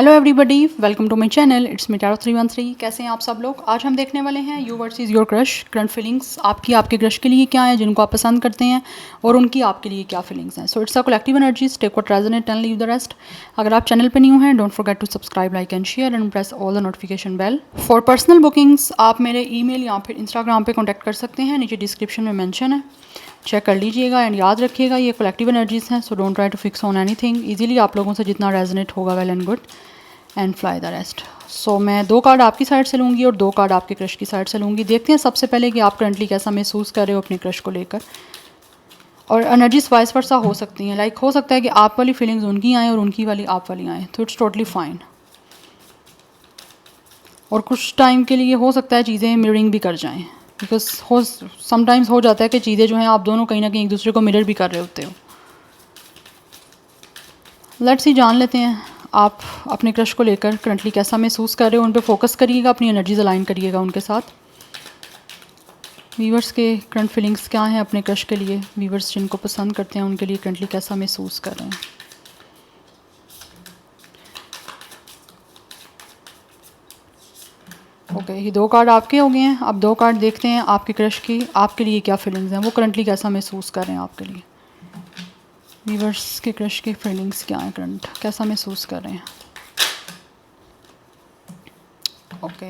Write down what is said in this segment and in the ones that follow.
Hello everybody, welcome to my channel. It's me tarot 313। कैसे हैं आप सब लोग? आज हम देखने वाले हैं you versus your crush, current feelings आपकी आपके क्रश के लिए क्या है, जिनको आप पसंद करते हैं, और उनकी आपके लिए क्या फीलिंग्स हैं। So it's a collective energies, take what resonate and leave the rest. अगर आप चैनल पर न्यू हैं, don't forget to subscribe, like and share and press all the notification bell. For personal bookings आप मेरे email या फिर Instagram पे contact कर सकते हैं, नीचे डिस्क्रिप्शन में मेंशन है, चेक कर लीजिएगा। एंड याद रखिएगा ये कलेक्टिव एनर्जीज हैं, so don't try to fix on anything. Easily आप लोगों से जितना रेजोनेट होगा well and good, and fly the rest. So मैं 2 कार्ड आपकी साइड से लूँगी और 2 कार्ड आपके क्रश की साइड से लूँगी। देखते हैं सबसे पहले कि आप करंटली कैसा महसूस कर रहे हो अपने क्रश को लेकर, और एनर्जीज वाइस वर्सा हो सकती हैं। लाइक हो सकता है कि आप वाली फीलिंग्स उनकी आएँ और उनकी वाली आप वाली आएँ, तो इट्स टोटली फाइन। और कुछ टाइम के लिए हो सकता है चीज़ें मिररिंग भी कर जाएँ, बिकॉज हो समटाइम्स हो जाता है कि चीज़ें जो हैं आप दोनों कहीं ना कहीं एक दूसरे को मिरर भी कर रहे होते हो। लेट्स सी, जान लेते हैं आप अपने क्रश को लेकर करंटली कैसा महसूस कर रहे हो। उन पे फोकस करिएगा, अपनी एनर्जीज अलाइन करिएगा उनके साथ। व्यूवर्स के करंट फीलिंग्स क्या हैं अपने क्रश के लिए, व्यूवर्स जिनको पसंद करते हैं उनके लिए करंटली कैसा महसूस कर रहे हैं। ओके, ये 2 कार्ड आपके हो गए हैं। अब 2 कार्ड देखते हैं आपके क्रश की आपके लिए क्या फीलिंग्स हैं, वो करंटली कैसा महसूस कर रहे हैं आपके लिए। व्यूवर्स के क्रश की फीलिंग्स क्या हैं, करंट कैसा महसूस कर रहे हैं। ओके,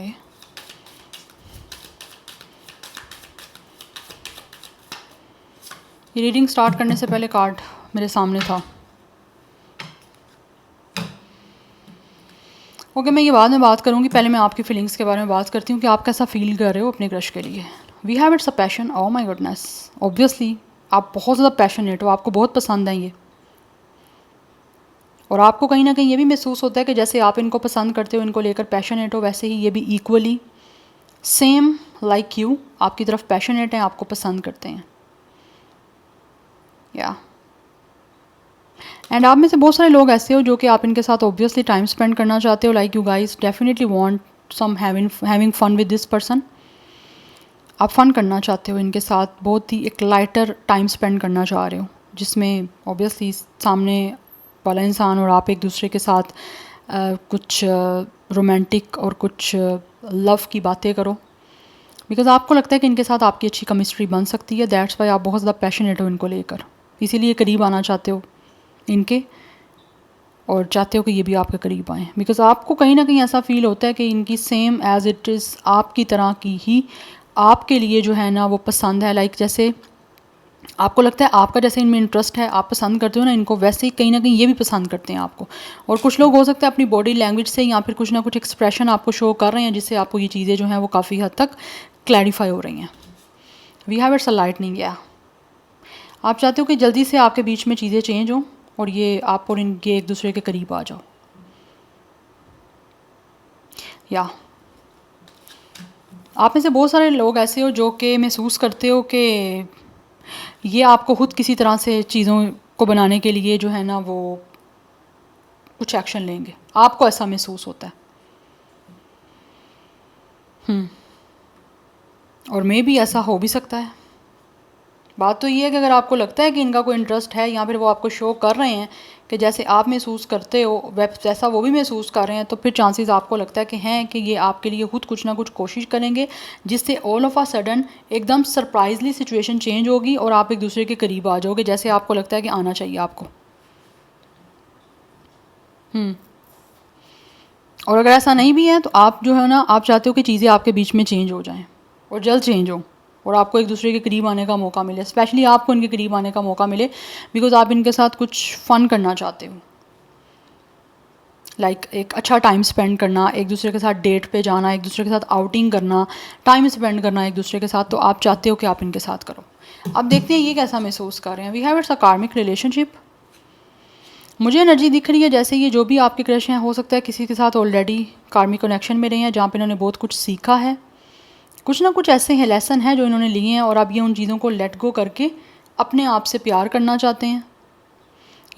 ये रीडिंग स्टार्ट करने से पहले कार्ड मेरे सामने था। ओके, मैं ये बाद में बात करूँगी, पहले मैं आपकी फीलिंग्स के बारे में बात करती हूँ कि आप कैसा फील कर रहे हो अपने क्रश के लिए। We have it's a passion, oh my goodness, obviously आप बहुत ज़्यादा पैशनेट हो, आपको बहुत पसंद है ये, और आपको कहीं ना कहीं ये भी महसूस होता है कि जैसे आप इनको पसंद करते हो, इनको लेकर पैशनेट हो, वैसे ही ये भी इक्वली सेम लाइक यू आपकी तरफ पैशनेट हैं, आपको पसंद करते हैं। या एंड आप में से बहुत सारे लोग ऐसे हो जो कि आप इनके साथ ऑब्वियसली टाइम स्पेंड करना चाहते हो। Like you guys definitely want some having fun with this person. आप फन करना चाहते हो इनके साथ, बहुत ही एक लाइटर टाइम स्पेंड करना चाह रहे हो, जिसमें ऑब्वियसली सामने वाला इंसान और आप एक दूसरे के साथ कुछ रोमांटिक और कुछ लव की बातें करो, बिकॉज आपको लगता है कि इनके साथ आपकी अच्छी केमिस्ट्री बन सकती है। दैट्स वाई आप बहुत ज़्यादा पैशनेट हो इनको लेकर, इसीलिए करीब आना चाहते हो इनके, और चाहते हो कि ये भी आपके करीब आएँ, बिकॉज आपको कहीं ना कहीं ऐसा फील होता है कि इनकी सेम एज़ इट इज़ आपकी तरह की ही आपके लिए जो है ना वो पसंद है। लाइक जैसे आपको लगता है आपका जैसे इनमें इंटरेस्ट है, आप पसंद करते हो ना इनको, वैसे ही कहीं ना कहीं ये भी पसंद करते हैं आपको। और कुछ लोग हो सकता है अपनी बॉडी लैंग्वेज से या फिर कुछ ना कुछ एक्सप्रेशन आपको शो कर रहे हैं, जिससे आपको ये चीज़ें जो हैं वो काफ़ी हद तक क्लैरिफाई हो रही हैं। We have it's a lightning, या आप चाहते हो कि जल्दी से आपके बीच में चीज़ें चेंज हों और ये आप और इनके एक दूसरे के करीब आ जाओ। या आप में से बहुत सारे लोग ऐसे हो जो कि महसूस करते हो कि ये आपको खुद किसी तरह से चीज़ों को बनाने के लिए जो है ना वो कुछ एक्शन लेंगे, आपको ऐसा महसूस होता है। और मे भी ऐसा हो भी सकता है। बात तो ये है कि अगर आपको लगता है कि इनका कोई इंटरेस्ट है, या फिर वो आपको शो कर रहे हैं कि जैसे आप महसूस करते हो वैसा वो भी महसूस कर रहे हैं, तो फिर चांसेस आपको लगता है कि हैं कि ये आपके लिए खुद कुछ ना कुछ कोशिश करेंगे, जिससे ऑल ऑफ अ सडन एकदम सरप्राइजली सिचुएशन चेंज होगी और आप एक दूसरे के करीब आ जाओगे, जैसे आपको लगता है कि आना चाहिए आपको। और अगर ऐसा नहीं भी है तो आप जो है ना, आप चाहते हो कि चीज़ें आपके बीच में चेंज हो जाएं और जल्द चेंज हो, और आपको एक दूसरे के करीब आने का मौका मिले, स्पेशली आपको इनके करीब आने का मौका मिले, बिकॉज आप इनके साथ कुछ फ़न करना चाहते हो। लाइक एक अच्छा टाइम स्पेंड करना, एक दूसरे के साथ डेट पे जाना, एक दूसरे के साथ आउटिंग करना, टाइम स्पेंड करना एक दूसरे के साथ, तो आप चाहते हो कि आप इनके साथ करो। अब देखते हैं ये कैसा महसूस कर रहे हैं। वी हैव इट्स अ कार्मिक रिलेशनशिप। मुझे एनर्जी दिख रही है जैसे ये जो भी आपके क्रश हैं, हो सकता है किसी के साथ ऑलरेडी कार्मिक कनेक्शन में रहे हैं, जहाँ पे इन्होंने बहुत कुछ सीखा है, कुछ ना कुछ ऐसे हैं लेसन हैं जो इन्होंने लिए हैं, और अब ये उन चीज़ों को लेट गो करके अपने आप से प्यार करना चाहते हैं।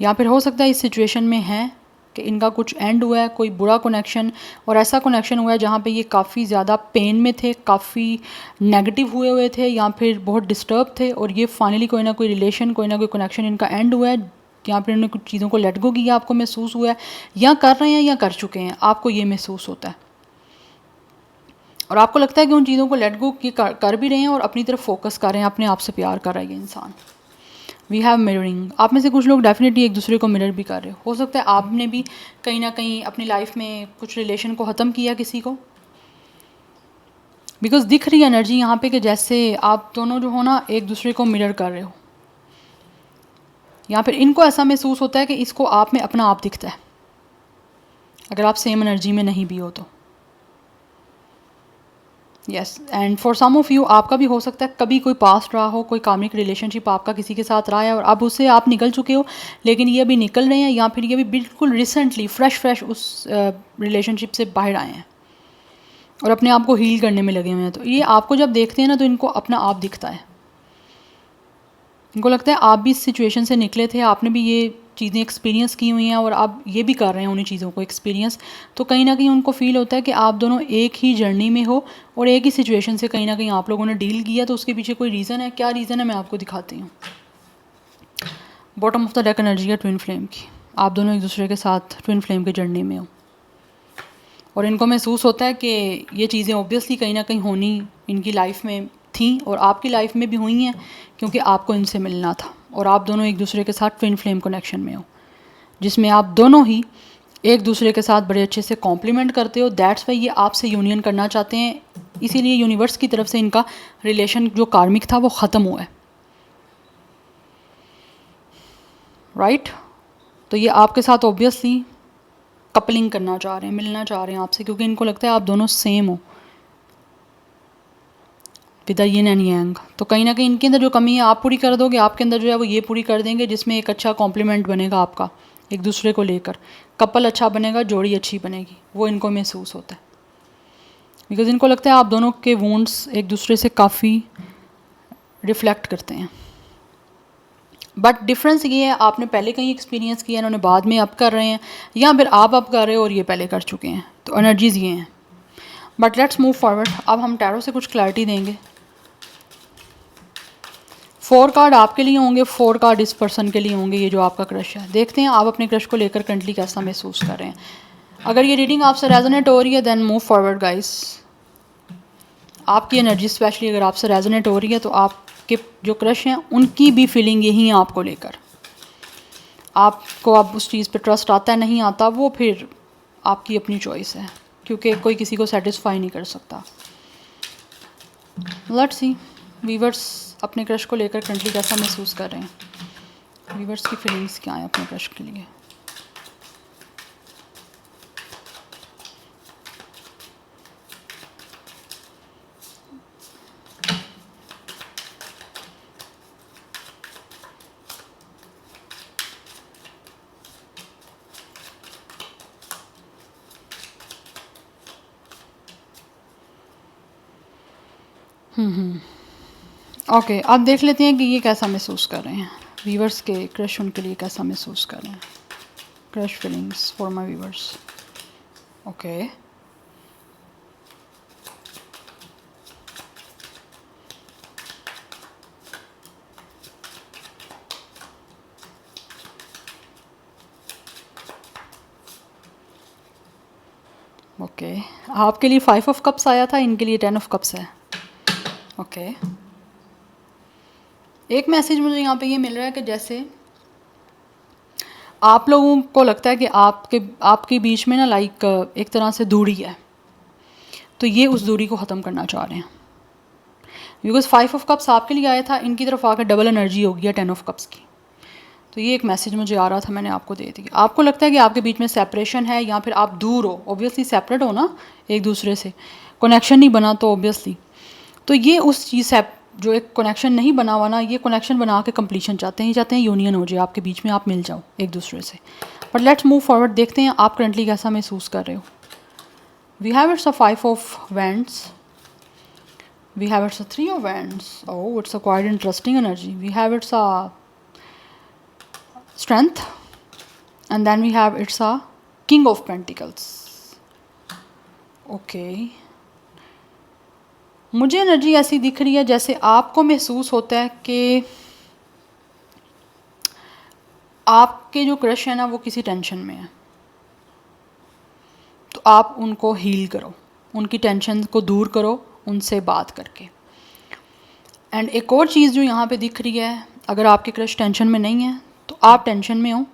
या फिर हो सकता है इस सिचुएशन में है कि इनका कुछ एंड हुआ है, कोई बुरा कनेक्शन, और ऐसा कनेक्शन हुआ है जहाँ पे ये काफ़ी ज़्यादा पेन में थे, काफ़ी नेगेटिव हुए थे, या फिर बहुत डिस्टर्ब थे, और ये फाइनली कोई ना कोई रिलेशन, कोई ना कोई कनेक्शन इनका एंड हुआ है, यहाँ पर इन्होंने कुछ चीज़ों को लेट गो किया, आपको महसूस हुआ है, या कर रहे हैं या कर चुके हैं, आपको ये महसूस होता है और आपको लगता है कि उन चीज़ों को लेट गो कर भी रहे हैं और अपनी तरफ फोकस कर रहे हैं, अपने आप से प्यार कर रहा है ये इंसान। वी हैव मिररिंग, आप में से कुछ लोग डेफिनेटली एक दूसरे को मिरर भी कर रहे हो सकता है आपने भी कहीं ना कहीं अपनी लाइफ में कुछ रिलेशन को ख़त्म किया किसी को, बिकॉज दिख रही एनर्जी यहाँ पे कि जैसे आप दोनों जो हो ना एक दूसरे को मिरर कर रहे हो, या फिर इनको ऐसा महसूस होता है कि इसको आप में अपना आप दिखता है अगर आप सेम एनर्जी में नहीं भी हो तो। Yes, and for some of you आपका भी हो सकता है कभी कोई पास्ट रहा हो, कोई कामिक रिलेशनशिप आपका किसी के साथ रहा है और अब उससे आप निकल चुके हो, लेकिन ये अभी निकल रहे हैं, या फिर ये भी बिल्कुल रिसेंटली फ्रेश उस रिलेशनशिप से बाहर आए हैं और अपने आप को हील करने में लगे हुए हैं। तो ये आपको जब देखते हैं ना तो इनको अपना आप दिखता है, इनको लगता है आप भी इस सिचुएशन से निकले थे, आपने भी ये चीज़ें एक्सपीरियंस की हुई हैं और आप ये भी कर रहे हैं उन्हीं चीज़ों को एक्सपीरियंस। तो कहीं ना कहीं उनको फील होता है कि आप दोनों एक ही जर्नी में हो और एक ही सिचुएशन से कहीं ना कहीं आप लोगों ने डील किया, तो उसके पीछे कोई रीज़न है। क्या रीज़न है मैं आपको दिखाती हूँ। Bottom of the deck energy है ट्विन फ्लेम की, आप दोनों एक दूसरे के साथ ट्विन फ्लेम की जर्नी में हो और इनको महसूस होता है कि ये चीज़ें ऑब्वियसली कहीं ना कहीं होनी इनकी लाइफ में थी और आपकी लाइफ में भी हुई हैं, क्योंकि आपको इनसे मिलना था और आप दोनों एक दूसरे के साथ ट्विन फ्लेम कनेक्शन में हो, जिसमें आप दोनों ही एक दूसरे के साथ बड़े अच्छे से कॉम्प्लीमेंट करते हो। दैट्स वाई ये आपसे यूनियन करना चाहते हैं, इसीलिए यूनिवर्स की तरफ से इनका रिलेशन जो कार्मिक था वो ख़त्म हुआ है, राइट। तो ये आपके साथ ऑब्वियसली कपलिंग करना चाह रहे हैं, मिलना चाह रहे हैं आपसे, क्योंकि इनको लगता है आप दोनों सेम हो with the yin and yang. तो कहीं ना कहीं इनके अंदर जो कमी है आप पूरी कर दोगे, आपके अंदर जो है वो ये पूरी कर देंगे, जिसमें एक अच्छा कॉम्प्लीमेंट बनेगा आपका एक दूसरे को लेकर, कपल अच्छा बनेगा, जोड़ी अच्छी बनेगी, वो इनको महसूस होता है। बिकॉज इनको लगता है आप दोनों के वुंड्स एक दूसरे से काफ़ी रिफ्लेक्ट करते हैं। बट डिफरेंस ये है आपने पहले कहीं एक्सपीरियंस किया, इन्होंने बाद में अब कर रहे हैं, या फिर आप अब कर रहे हो और ये पहले कर चुके हैं। तो एनर्जीज़ ये हैं। But let's move forward. अब हम टैरो से कुछ क्लैरिटी देंगे। 4 कार्ड आपके लिए होंगे, 4 कार्ड इस पर्सन के लिए होंगे, ये जो आपका क्रश है। देखते हैं आप अपने क्रश को लेकर करंटली कैसा महसूस कर रहे हैं। अगर ये रीडिंग आपसे रेजोनेट हो रही है देन मूव फॉरवर्ड गाइस। आपकी एनर्जी स्पेशली अगर आपसे रेजोनेट हो रही है तो आपके जो क्रश हैं उनकी भी फीलिंग यही है आपको लेकर। आपको अब उस चीज़ पे ट्रस्ट आता है नहीं आता, वो फिर आपकी अपनी चॉइस है, क्योंकि कोई किसी को सेटिस्फाई नहीं कर सकता। लेट्स सी वीवर्स अपने क्रश को लेकर करंटली कैसा महसूस कर रहे हैं। वीवर्स की फीलिंग्स क्या हैं अपने क्रश के लिए। ओके, अब देख लेते हैं कि ये कैसा महसूस कर रहे हैं। वीवर्स के क्रश उनके लिए कैसा महसूस कर रहे हैं। Crush feelings for my viewers. Okay, okay, आपके लिए 5 ऑफ कप्स आया था, इनके लिए 10 ऑफ कप्स है। ओके, एक मैसेज मुझे यहाँ पे ये मिल रहा है कि जैसे आप लोगों को लगता है कि आपके बीच में ना लाइक एक तरह से दूरी है, तो ये उस दूरी को ख़त्म करना चाह रहे हैं। बिकॉज 5 ऑफ कप्स आपके लिए आया था, इनकी तरफ आकर डबल एनर्जी हो गई है 10 ऑफ कप्स की। तो ये एक मैसेज मुझे आ रहा था, मैंने आपको दे दिया। आपको लगता है कि आपके बीच में सेपरेशन है या फिर आप दूर हो, ऑब्वियसली सेपरेट हो ना एक दूसरे से, कनेक्शन नहीं बना तो ऑब्वियसली। तो ये उस चीज़ से जो एक कनेक्शन नहीं बना हुआ ना, ये कनेक्शन बना के कंप्लीशन चाहते हैं, ये चाहते हैं यूनियन हो जाए आपके बीच में, आप मिल जाओ एक दूसरे से। बट लेट्स मूव फॉरवर्ड, देखते हैं आप करंटली कैसा महसूस कर रहे हो। We have it's a 5 of wands, we have it's a 3 of wands. Oh, it's a quite interesting energy. We have it's a strength, and then we have it's a king of pentacles. Okay, मुझे energy ऐसी दिख रही है जैसे आपको महसूस होता है कि आपके जो क्रश है ना वो किसी टेंशन में है, तो आप उनको हील करो, उनकी टेंशन को दूर करो उनसे बात करके। एंड एक और चीज़ जो यहाँ पे दिख रही है, अगर आपके क्रश टेंशन में नहीं है तो आप टेंशन में हो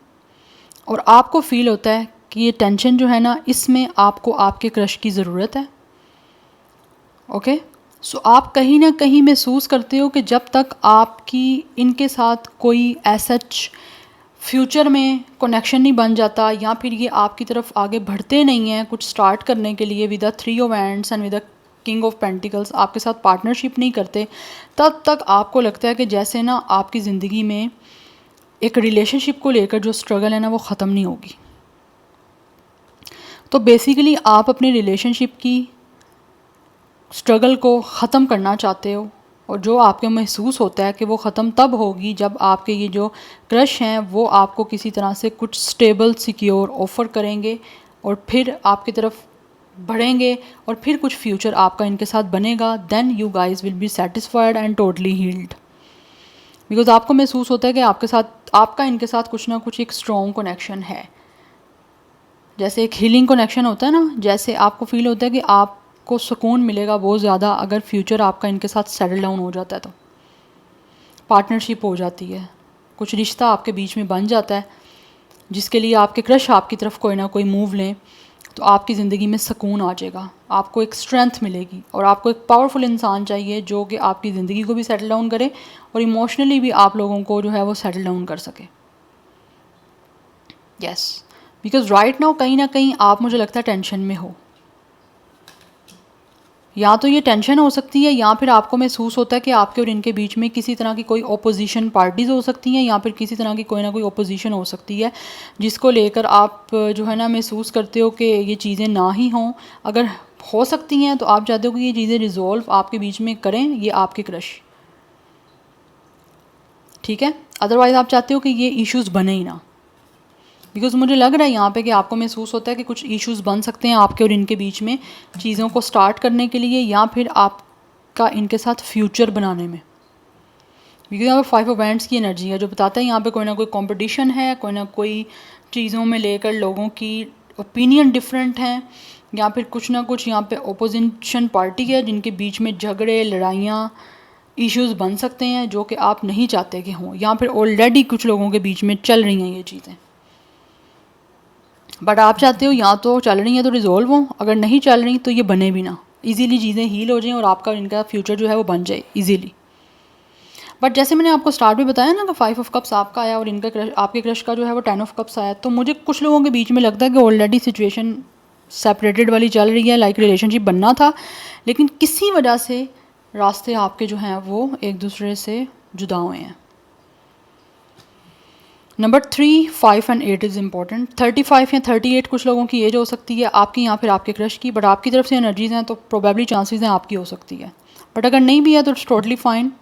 और आपको फील होता है कि ये टेंशन जो है ना इसमें आपको आपके क्रश की ज़रूरत है। ओके, सो आप कहीं ना कहीं महसूस करते हो कि जब तक आपकी इनके साथ कोई सच फ्यूचर में कनेक्शन नहीं बन जाता, या फिर ये आपकी तरफ आगे बढ़ते नहीं हैं कुछ स्टार्ट करने के लिए with the 3 of hands and with the king of pentacles, आपके साथ पार्टनरशिप नहीं करते, तब तक आपको लगता है कि जैसे ना आपकी ज़िंदगी में एक रिलेशनशिप को लेकर जो स्ट्रगल है ना वो ख़त्म नहीं होगी। तो बेसिकली आप अपनी रिलेशनशिप की स्ट्रगल को ख़त्म करना चाहते हो, और जो आपको महसूस होता है कि वो ख़त्म तब होगी जब आपके ये जो क्रश हैं वो आपको किसी तरह से कुछ स्टेबल सिक्योर ऑफ़र करेंगे और फिर आपकी तरफ बढ़ेंगे और फिर कुछ फ्यूचर आपका इनके साथ बनेगा। Then you guys will be satisfied and totally healed, because आपको महसूस होता है कि आपके साथ आपका इनके साथ कुछ ना कुछ एक स्ट्रॉन्ग कनेक्शन है, जैसे एक हीलिंग कनेक्शन होता है ना, जैसे आपको फील होता है कि आपको सुकून मिलेगा बहुत ज़्यादा अगर फ्यूचर आपका इनके साथ सेटल डाउन हो जाता है, तो पार्टनरशिप हो जाती है, कुछ रिश्ता आपके बीच में बन जाता है जिसके लिए आपके क्रश आपकी तरफ कोई ना कोई मूव लें, तो आपकी ज़िंदगी में सुकून आ जाएगा, आपको एक स्ट्रेंथ मिलेगी और आपको एक पावरफुल इंसान चाहिए जो कि आपकी ज़िंदगी को भी सेटल डाउन करे और इमोशनली भी आप लोगों को जो है वो सेटल डाउन कर सके। यस, बिकॉज राइट नाउ कहीं ना कहीं आप, मुझे लगता है, टेंशन में हो, या तो ये टेंशन हो सकती है या फिर आपको महसूस होता है कि आपके और इनके बीच में किसी तरह की कोई ओपोजिशन पार्टीज़ हो सकती हैं, या फिर किसी तरह की कोई ना कोई ओपोजिशन हो सकती है जिसको लेकर आप जो है ना महसूस करते हो कि ये चीज़ें ना ही हों। अगर हो सकती हैं तो आप चाहते हो कि ये चीज़ें रिजॉल्व आपके बीच में करें ये आपके क्रश, ठीक है, अदरवाइज़ आप चाहते हो कि ये इश्यूज़ बने ही ना, बिकॉज मुझे लग रहा है यहाँ पे कि आपको महसूस होता है कि कुछ इश्यूज़ बन सकते हैं आपके और इनके बीच में चीज़ों को स्टार्ट करने के लिए या फिर आपका इनके साथ फ्यूचर बनाने में। बिकॉज यहाँ पे 5 ऑफ हैंड्स की एनर्जी है जो बताता है यहाँ पे कोई ना कोई कंपटीशन है, कोई ना कोई चीज़ों में लेकर लोगों की ओपिनियन डिफरेंट हैं, या फिर कुछ ना कुछ यहाँ पे ओपोजिशन पार्टी है जिनके बीच में झगड़े लड़ाइयाँ इश्यूज़ बन सकते हैं जो कि आप नहीं चाहते कि हों, या फिर ऑलरेडी कुछ लोगों के बीच में चल रही हैं ये चीज़ें, बट आप चाहते हो या तो चल रही हैं तो रिजॉल्व हो, अगर नहीं चल रही तो ये बने भी ना, इजीली चीज़ें हील हो जाएं और आपका इनका फ्यूचर जो है वो बन जाए इजीली। बट जैसे मैंने आपको स्टार्ट में बताया ना कि 5 ऑफ कप्स आपका आया और इनका क्रश, आपके क्रश का जो है वो 10 ऑफ कप्स आया, तो मुझे कुछ लोगों के बीच में लगता है कि ऑलरेडी सिचुएशन सेपरेटेड वाली चल रही है, लाइक रिलेशनशिप बनना था लेकिन किसी वजह से रास्ते आपके जो हैं वो एक दूसरे से जुदा हुए हैं। Number 3, 5 and 8 is important. 35 या 38 कुछ लोगों की एज हो सकती है आपकी या फिर आपके क्रश की, बट आपकी तरफ से एनर्जीज हैं तो प्रोबेबली चांसेस हैं आपकी हो सकती है, बट अगर नहीं भी है तो इट्स टोटली फाइन।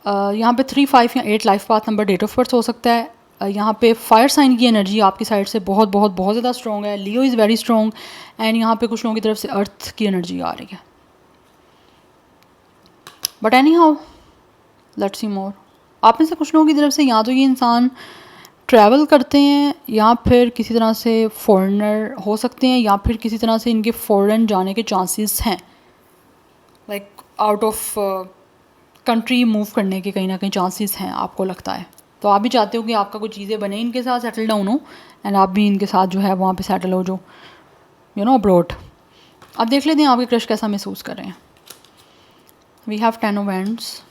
यहाँ पे 3, 5 या 8 life path number, date of birth हो सकता है। यहाँ पे फायर साइन की एनर्जी आपकी साइड से बहुत बहुत बहुत ज़्यादा स्ट्रॉन्ग है, Leo is very strong, and यहाँ पे कुछ लोगों की तरफ से अर्थ की एनर्जी आ रही है। But anyhow let's see more. आप में से कुछ लोगों की तरफ से या तो ये इंसान ट्रैवल करते हैं या फिर किसी तरह से फॉरेनर हो सकते हैं, या फिर किसी तरह से इनके फॉरेन जाने के चांसेस हैं, like out of country move करने के कहीं ना कहीं चांसेस हैं आपको लगता है, तो आप भी चाहते हो कि आपका कुछ चीज़ें बने इनके साथ, सेटल डाउन हो एंड आप भी इनके साथ जो है वहाँ पे सेटल हो, जो यू नो अब्रॉड। अब देख लेते हैं आपके क्रश कैसा महसूस कर रहे हैं। वी हैव 10 ऑफ हैंड्स,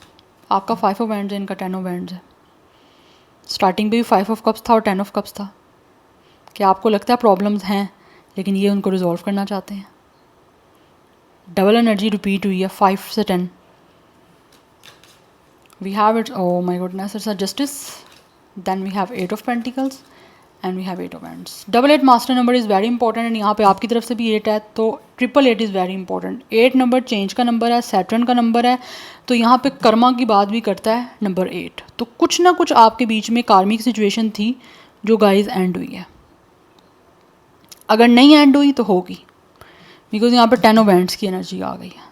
आपका 5 ऑफ हैंड्स है, इनका 10 ऑफ हैंड्स है। स्टार्टिंग पे भी 5 ऑफ कप्स था और 10 ऑफ कप्स था, कि आपको लगता है प्रॉब्लम्स हैं लेकिन ये उनको रिजॉल्व करना चाहते हैं। डबल एनर्जी रिपीट हुई है 5 से 10। We have it, oh my goodness, it's a justice, then we have 8 of pentacles and we have 8 of hands. Double 8 master number is very important, and यहाँ पे आपकी तरफ से भी 8 है तो triple 8 is very important. 8 number change का number है, सैटर्न का नंबर है, तो यहाँ पे कर्मा की बात भी करता है नंबर 8। तो कुछ ना कुछ आपके बीच में कार्मिक सिचुएशन थी जो गाइस एंड हुई है, अगर नहीं एंड हुई तो होगी, बिकॉज यहाँ पे 10 ऑफ हैंड्स की एनर्जी आ गई है।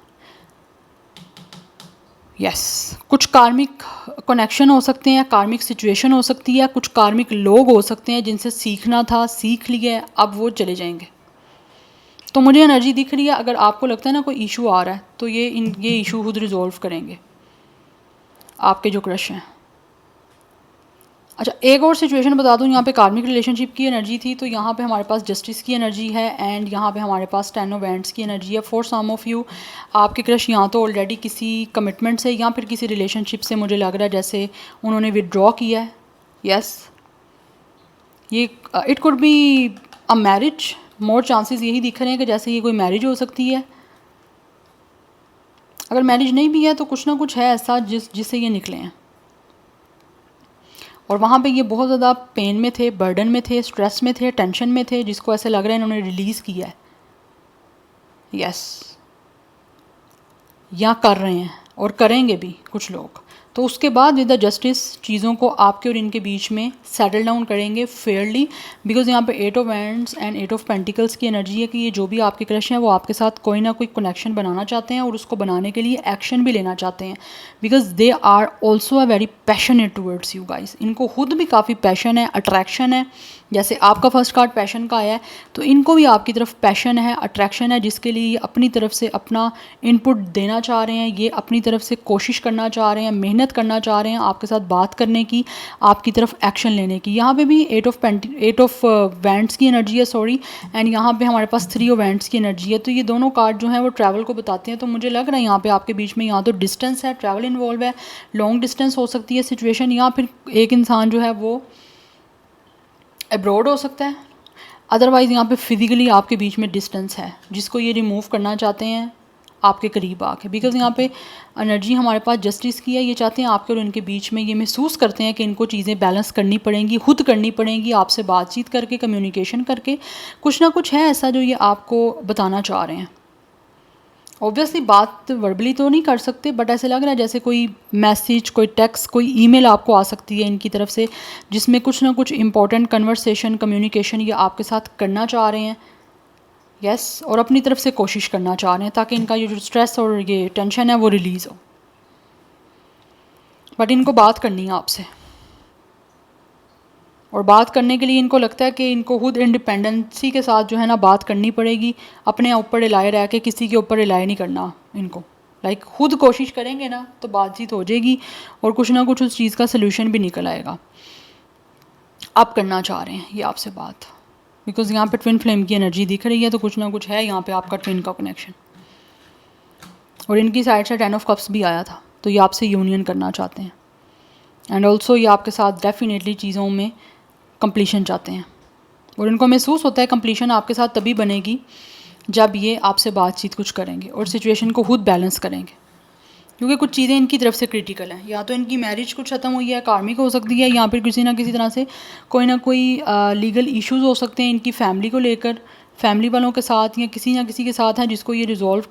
यस, कुछ कार्मिक कनेक्शन हो सकते हैं, कार्मिक सिचुएशन हो सकती है, कुछ कार्मिक लोग हो सकते हैं जिनसे सीखना था, सीख लिया है, अब वो चले जाएंगे। तो मुझे एनर्जी दिख रही है, अगर आपको लगता है ना कोई इशू आ रहा है तो ये इशू खुद रिजॉल्व करेंगे आपके जो क्रश हैं। अच्छा, एक और सिचुएशन बता दूं, यहाँ पे कार्मिक रिलेशनशिप की एनर्जी थी, तो यहाँ पे हमारे पास जस्टिस की एनर्जी है एंड यहाँ पे हमारे पास 10 ऑफ वैंड्स की एनर्जी है। फॉर सम ऑफ यू आपके क्रश यहाँ तो ऑलरेडी किसी कमिटमेंट से या फिर किसी रिलेशनशिप से मुझे लग रहा है जैसे उन्होंने विदड्रॉ किया है। यस, ये it could be a marriage, more chances यही दिख रहे हैं कि जैसे ये कोई मैरिज हो सकती है। अगर मैरिज नहीं भी है तो कुछ ना कुछ है ऐसा जिससे ये निकले हैं, और वहाँ पे ये बहुत ज़्यादा पेन में थे, बर्डन में थे, स्ट्रेस में थे, टेंशन में थे, जिसको ऐसे लग रहा है इन्होंने रिलीज़ किया है। यस, या कर रहे हैं और करेंगे भी कुछ लोग। तो उसके बाद विद द जस्टिस चीज़ों को आपके और इनके बीच में सेटल डाउन करेंगे फेयरली, बिकॉज यहाँ पे 8 of wands and 8 of pentacles की एनर्जी है कि ये जो भी आपके क्रश हैं वो आपके साथ कोई ना कोई कनेक्शन बनाना चाहते हैं और उसको बनाने के लिए एक्शन भी लेना चाहते हैं, because they are also a very passionate towards you guys. इनको खुद भी काफ़ी पैशन है, अट्रैक्शन है। जैसे आपका फर्स्ट कार्ड पैशन का आया है, तो इनको भी आपकी तरफ पैशन है, अट्रैक्शन है, जिसके लिए ये अपनी तरफ से अपना इनपुट देना चाह रहे हैं। ये अपनी तरफ से कोशिश करना चाह रहे हैं, मेहनत करना चाह रहे हैं आपके साथ बात करने की, आपकी तरफ एक्शन लेने की। यहाँ पे भी 8 ऑफ वैंड्स की एनर्जी है, सॉरी, एंड यहाँ पे हमारे पास 3 ऑफ वैंड्स की एनर्जी है। तो ये दोनों कार्ड जो हैं वो ट्रैवल को बताते हैं। तो मुझे लग रहा है यहाँ पे आपके बीच में यहाँ तो डिस्टेंस है, ट्रैवल इन्वॉल्व है, लॉन्ग डिस्टेंस हो सकती है सिचुएशन, या फिर एक इंसान जो है वो अब्रॉड हो सकता है। अदरवाइज़ यहाँ पे फिज़िकली आपके बीच में डिस्टेंस है जिसको ये रिमूव करना चाहते हैं आपके करीब आके, बिकॉज यहाँ पे एनर्जी हमारे पास जस्टिस की है। ये चाहते हैं आपके और इनके बीच में, ये महसूस करते हैं कि इनको चीज़ें बैलेंस करनी पड़ेंगी, खुद करनी पड़ेंगी, आपसे बातचीत करके, कम्युनिकेशन करके। कुछ ना कुछ है ऐसा जो ये आपको बताना चाह रहे हैं। ऑब्वियसली बात वर्बली तो नहीं कर सकते, बट ऐसे लग रहा है जैसे कोई मैसेज, कोई टेक्स्ट, कोई ईमेल आपको आ सकती है इनकी तरफ से, जिसमें कुछ ना कुछ इंपॉर्टेंट कन्वर्सेशन, कम्युनिकेशन ये आपके साथ करना चाह रहे हैं। यस, और अपनी तरफ से कोशिश करना चाह रहे हैं ताकि इनका ये जो स्ट्रेस और ये टेंशन है वो रिलीज़ हो। बट इनको बात करनी है आपसे, और बात करने के लिए इनको लगता है कि इनको खुद इंडिपेंडेंसी के साथ जो है ना बात करनी पड़ेगी, अपने ऊपर रिलाय रह के किसी के ऊपर रिलाय नहीं करना इनको। लाइक खुद कोशिश करेंगे ना तो बातचीत हो जाएगी और कुछ ना कुछ उस चीज़ का सलूशन भी निकल आएगा। आप करना चाह रहे हैं ये आपसे बात, बिकॉज यहाँ पे ट्विन फ्लेम की एनर्जी दिख रही है, तो कुछ ना कुछ है यहाँ पे आपका ट्विन का कनेक्शन। और इनकी साइड से 10 ऑफ कप्स भी आया था, तो ये आपसे यूनियन करना चाहते हैं, एंड ऑल्सो ये आपके साथ डेफिनेटली चीज़ों में कंप्लीशन चाहते हैं। और इनको महसूस होता है कंप्लीशन आपके साथ तभी बनेगी जब ये आपसे बातचीत कुछ करेंगे और सिचुएशन को खुद बैलेंस करेंगे, क्योंकि कुछ चीज़ें इनकी तरफ से क्रिटिकल हैं। या तो इनकी मैरिज कुछ ख़त्म हुई है, कार्मिक हो सकती है, या फिर किसी ना किसी तरह से कोई ना कोई लीगल इश्यूज़ हो सकते हैं इनकी फैमिली को लेकर, फैमिली वालों के साथ या किसी ना किसी के साथ हैं जिसको ये रिजॉल्व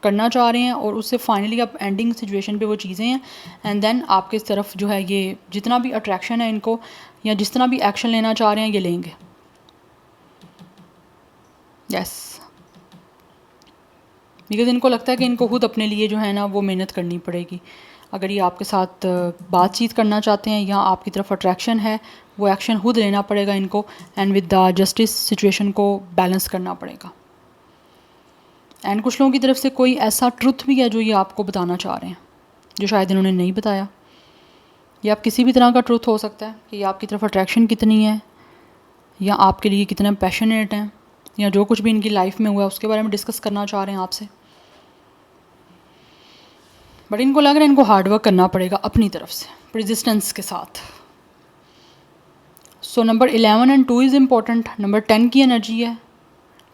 करना चाह रहे हैं, और उससे फाइनली अब एंडिंग सिचुएशन पे वो चीज़ें हैं। एंड देन आपके तरफ जो है ये जितना भी अट्रैक्शन है इनको, या जिस तरह भी एक्शन लेना चाह रहे हैं ये लेंगे। यस, बिकॉज इनको लगता है कि इनको खुद अपने लिए जो है ना वो मेहनत करनी पड़ेगी। अगर ये आपके साथ बातचीत करना चाहते हैं या आपकी तरफ अट्रैक्शन है, वो एक्शन खुद लेना पड़ेगा इनको, and with the justice situation को बैलेंस करना पड़ेगा। एंड कुछ लोगों की तरफ से कोई ऐसा ट्रुथ भी है जो ये आपको बताना चाह रहे हैं, जो शायद इन्होंने नहीं बताया। या आप किसी भी तरह का ट्रुथ हो सकता है कि आपकी तरफ अट्रैक्शन कितनी है, या आपके लिए कितने पैशनेट हैं, या जो कुछ भी इनकी लाइफ में हुआ है उसके बारे में डिस्कस करना चाह रहे हैं आपसे। बट इनको लग रहा है इनको हार्डवर्क करना पड़ेगा अपनी तरफ से, रेजिस्टेंस के साथ। So number 11 and 2 is important. Number 10 की एनर्जी है,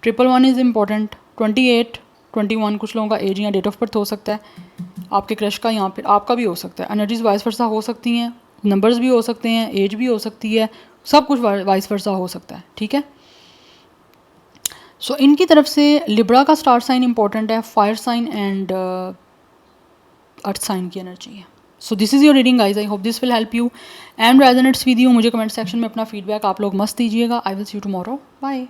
111 इज़ इम्पॉर्टेंट, 28, 21 कुछ लोगों का एज या डेट ऑफ बर्थ हो सकता है आपके क्रश का, यहाँ फिर आपका भी हो सकता है। एनर्जीज वाइस वर्सा हो सकती हैं, नंबर्स भी हो सकते हैं, एज भी हो सकती है, सब कुछ वाइस वर्सा हो सकता है, ठीक है। सो इनकी तरफ से लिब्रा का स्टार साइन इंपॉर्टेंट है, fire sign and earth sign की एनर्जी है। So this is your reading guys, I hope this will help you and resonates with you. मुझे कमेंट सेक्शन में अपना फीडबैक आप लोग मस्त दीजिएगा। I will see you tomorrow, bye.